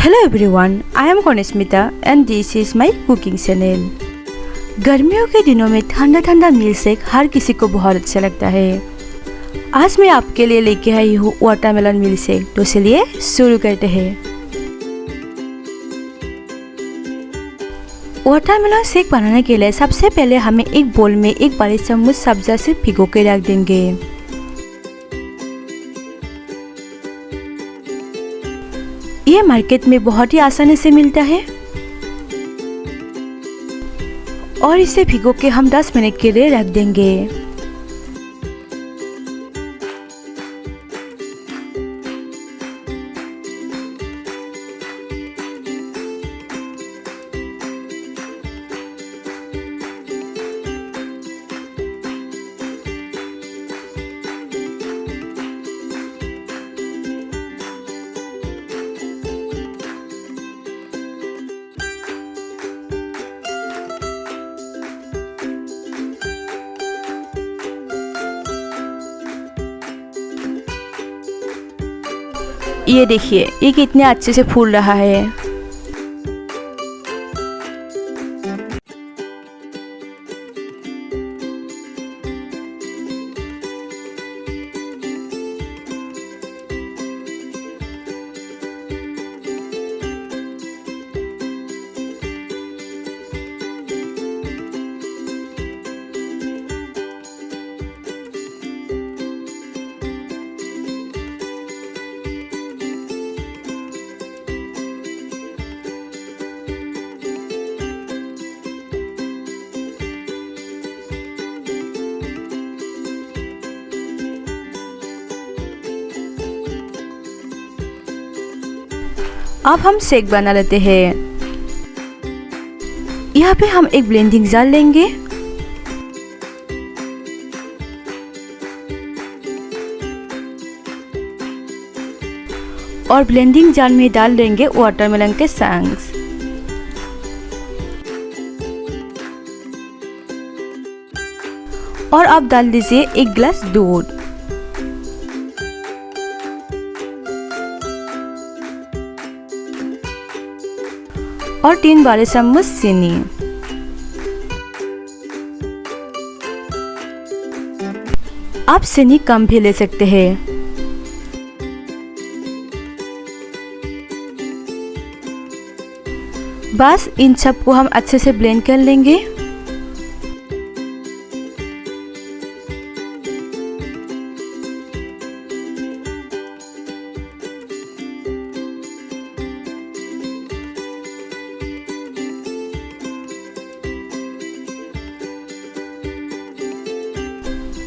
Hello everyone, I am Khanismitadas and this is my cooking channel। गर्मियों के दिनों में ठंडा ठंडा मिल्कशेक हर किसी को बहुत अच्छा लगता है। आज मैं आपके लिए लेके आई हूँ वाटरमेलन मिल्कशेक, तो चलिए शुरू करते हैं। वाटरमेलन शेक बनाने के लिए सबसे पहले हमें एक बोल में एक बड़े चम्मच सब्जा से भिगो के रख देंगे। ये मार्केट में बहुत ही आसानी से मिलता है और इसे भिगो के हम 10 मिनट के लिए रख देंगे। ये देखिए, ये कितने अच्छे से फूल रहा है। अब हम शेक बना लेते हैं। यहाँ पे हम एक ब्लेंडिंग जार लेंगे और ब्लेंडिंग जार में डाल देंगे वाटरमेलन के चंक्स। और अब डाल दीजिए 1 गिलास दूध और 3 बड़े चम्मच चीनी। आप चीनी कम भी ले सकते हैं। बस इन सब को हम अच्छे से ब्लेंड कर लेंगे।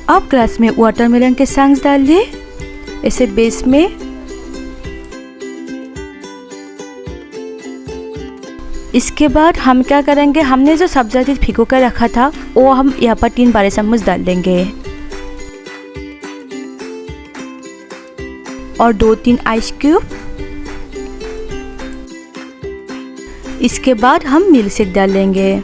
अब ग्लास में वाटरमेलन के चंक्स डाल दिए ऐसे बेस में। इसके बाद हम क्या करेंगे, हमने जो सब्जा भिगो कर रखा था वो हम यहाँ पर 3 बड़े चम्मच डाल देंगे और 2-3 आइस क्यूब। इसके बाद हम मिल्कशेक डाल लेंगे।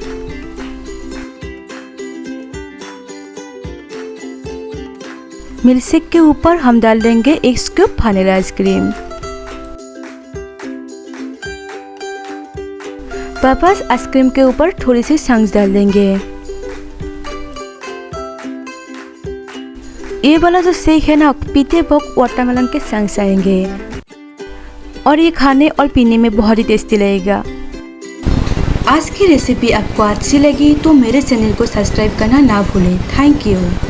मिल्कशेक के ऊपर हम डाल देंगे 1 स्कूप वनीला आइसक्रीम। वापस आइसक्रीम के ऊपर थोड़ी सी चंक्स डाल देंगे। ये वाला जो शेक है ना, पीते वक्त वाटरमेलन के चंक्स आएंगे और ये खाने और पीने में बहुत ही टेस्टी लगेगा। आज की रेसिपी आपको अच्छी लगी तो मेरे चैनल को सब्सक्राइब करना ना भूलें। Thank you.